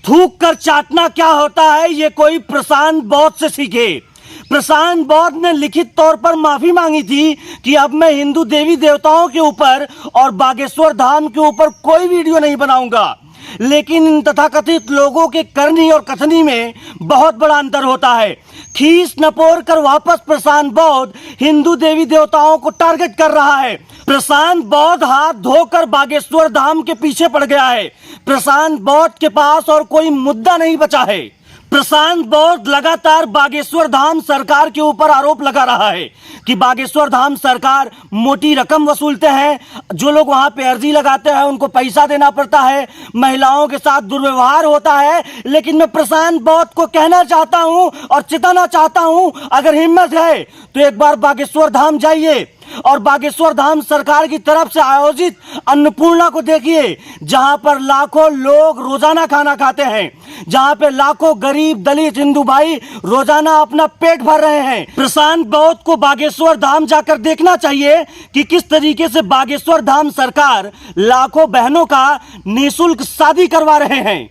थूक कर चाटना क्या होता है ये कोई प्रशांत बौद्ध से सीखे। प्रशांत बौद्ध ने लिखित तौर पर माफी मांगी थी कि अब मैं हिंदू देवी देवताओं के ऊपर और बागेश्वर धाम के ऊपर कोई वीडियो नहीं बनाऊंगा। लेकिन इन तथाकथित लोगों के करनी और कथनी में बहुत बड़ा अंतर होता है। खीस नपोर कर वापस प्रशांत बौद्ध हिंदू देवी देवताओं को टारगेट कर रहा है। प्रशांत बौद्ध हाथ धोकर बागेश्वर धाम के पीछे पड़ गया है। प्रशांत बौद्ध के पास और कोई मुद्दा नहीं बचा है। प्रशांत बौद्ध लगातार बागेश्वर धाम सरकार के ऊपर आरोप लगा रहा है कि बागेश्वर धाम सरकार मोटी रकम वसूलते हैं। जो लोग वहां पे अर्जी लगाते हैं उनको पैसा देना पड़ता है, महिलाओं के साथ दुर्व्यवहार होता है। लेकिन मैं प्रशांत बौद्ध को कहना चाहता हूं और चिताना चाहता हूं, अगर हिम्मत है तो एक बार बागेश्वर धाम जाइए और बागेश्वर धाम सरकार की तरफ से आयोजित अन्नपूर्णा को देखिए, जहां पर लाखों लोग रोजाना खाना खाते हैं, जहां पे लाखों गरीब दलित हिंदू भाई रोजाना अपना पेट भर रहे हैं। प्रशांत बौद्ध को बागेश्वर धाम जाकर देखना चाहिए कि किस तरीके से बागेश्वर धाम सरकार लाखों बहनों का निःशुल्क शादी करवा रहे हैं।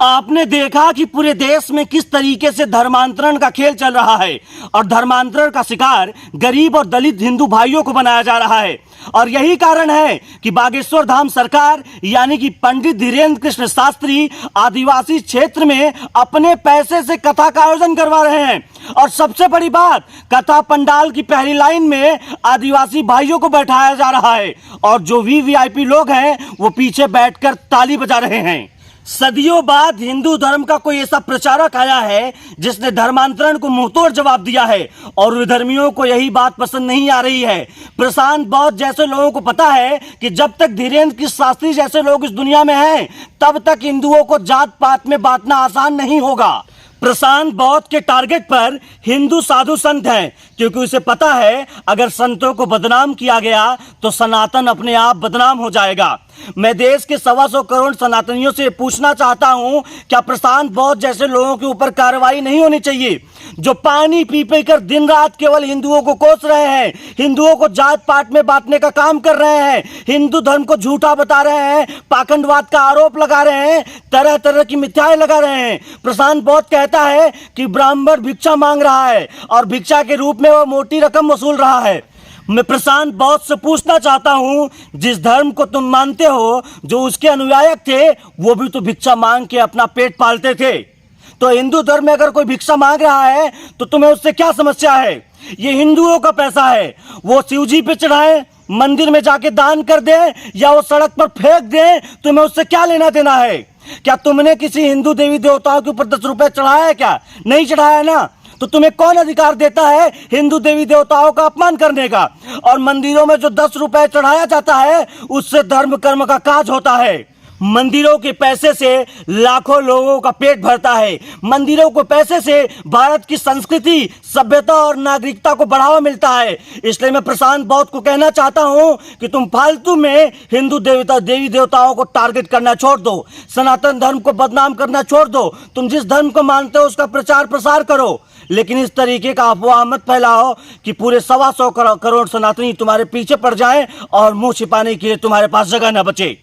आपने देखा कि पूरे देश में किस तरीके से धर्मांतरण का खेल चल रहा है और धर्मांतरण का शिकार गरीब और दलित हिंदू भाइयों को बनाया जा रहा है। और यही कारण है कि बागेश्वर धाम सरकार यानी कि पंडित धीरेन्द्र कृष्ण शास्त्री आदिवासी क्षेत्र में अपने पैसे से कथा का आयोजन करवा रहे हैं। और सबसे बड़ी बात, कथा पंडाल की पहली लाइन में आदिवासी भाइयों को बैठाया जा रहा है और जो वीवीआईपी लोग हैं वो पीछे बैठकर ताली बजा रहे हैं। सदियों बाद हिंदू धर्म का कोई ऐसा प्रचारक आया है जिसने धर्मांतरण को मुंहतोड़ जवाब दिया है और विधर्मियों को यही बात पसंद नहीं आ रही है। प्रशांत बौद्ध जैसे लोगों को पता है कि जब तक धीरेन्द्र कृष्ण शास्त्री जैसे लोग इस दुनिया में हैं तब तक हिंदुओं को जात पात में बांटना आसान नहीं होगा। प्रशांत बौद्ध के टारगेट पर हिंदू साधु संत हैं, क्योंकि उसे पता है अगर संतों को बदनाम किया गया तो सनातन अपने आप बदनाम हो जाएगा। मैं देश के 125 करोड़ सनातनियों से पूछना चाहता हूं, क्या प्रशांत बौद्ध जैसे लोगों के ऊपर कार्रवाई नहीं होनी चाहिए, जो पानी पी पी कर दिन रात केवल हिंदुओं को कोस रहे हैं, हिंदुओं को जात पात में बांटने का काम कर रहे हैं, हिंदू धर्म को झूठा बता रहे हैं, पाखंडवाद का आरोप लगा रहे हैं, तरह तरह की मिथ्याएं लगा रहे हैं। प्रशांत बौद्ध कहता है कि ब्राह्मण भिक्षा मांग रहा है और भिक्षा के रूप में वो मोटी रकम वसूल रहा है। मैं प्रशांत बौद्ध से पूछना चाहता हूं, जिस धर्म को तुम मानते हो, जो उसके अनुयायक थे वो भी तो भिक्षा मांग के अपना पेट पालते थे। तो हिंदू धर्म में अगर कोई भिक्षा मांग रहा है तो तुम्हें उससे क्या समस्या है? ये हिंदुओं का पैसा है, वो शिव जी पे चढ़ाए, मंदिर में जाके दान कर दे या वो सड़क पर फेंक दे, तुम्हें उससे क्या लेना देना है? क्या तुमने किसी हिंदू देवी देवताओं के ऊपर 10 रुपए चढ़ाया है? क्या नहीं चढ़ाया ना? तो तुम्हें कौन अधिकार देता है हिंदू देवी देवताओं का अपमान करने का? और मंदिरों में जो 10 रुपए चढ़ाया जाता है उससे धर्म कर्म का काज होता है। मंदिरों के पैसे से लाखों लोगों का पेट भरता है। मंदिरों को पैसे से भारत की संस्कृति, सभ्यता और नागरिकता को बढ़ावा मिलता है। इसलिए मैं प्रशांत बौद्ध को कहना चाहता हूं कि तुम फालतू में हिंदू देवी देवताओं को टारगेट करना छोड़ दो, सनातन धर्म को बदनाम करना छोड़ दो। तुम जिस धर्म को मानते हो उसका प्रचार प्रसार करो, लेकिन इस तरीके का अफवाह मत फैलाओ कि पूरे 125 करोड़ सनातनी तुम्हारे पीछे पड़ जाएं और मुंह छिपाने के लिए तुम्हारे पास जगह न बचे।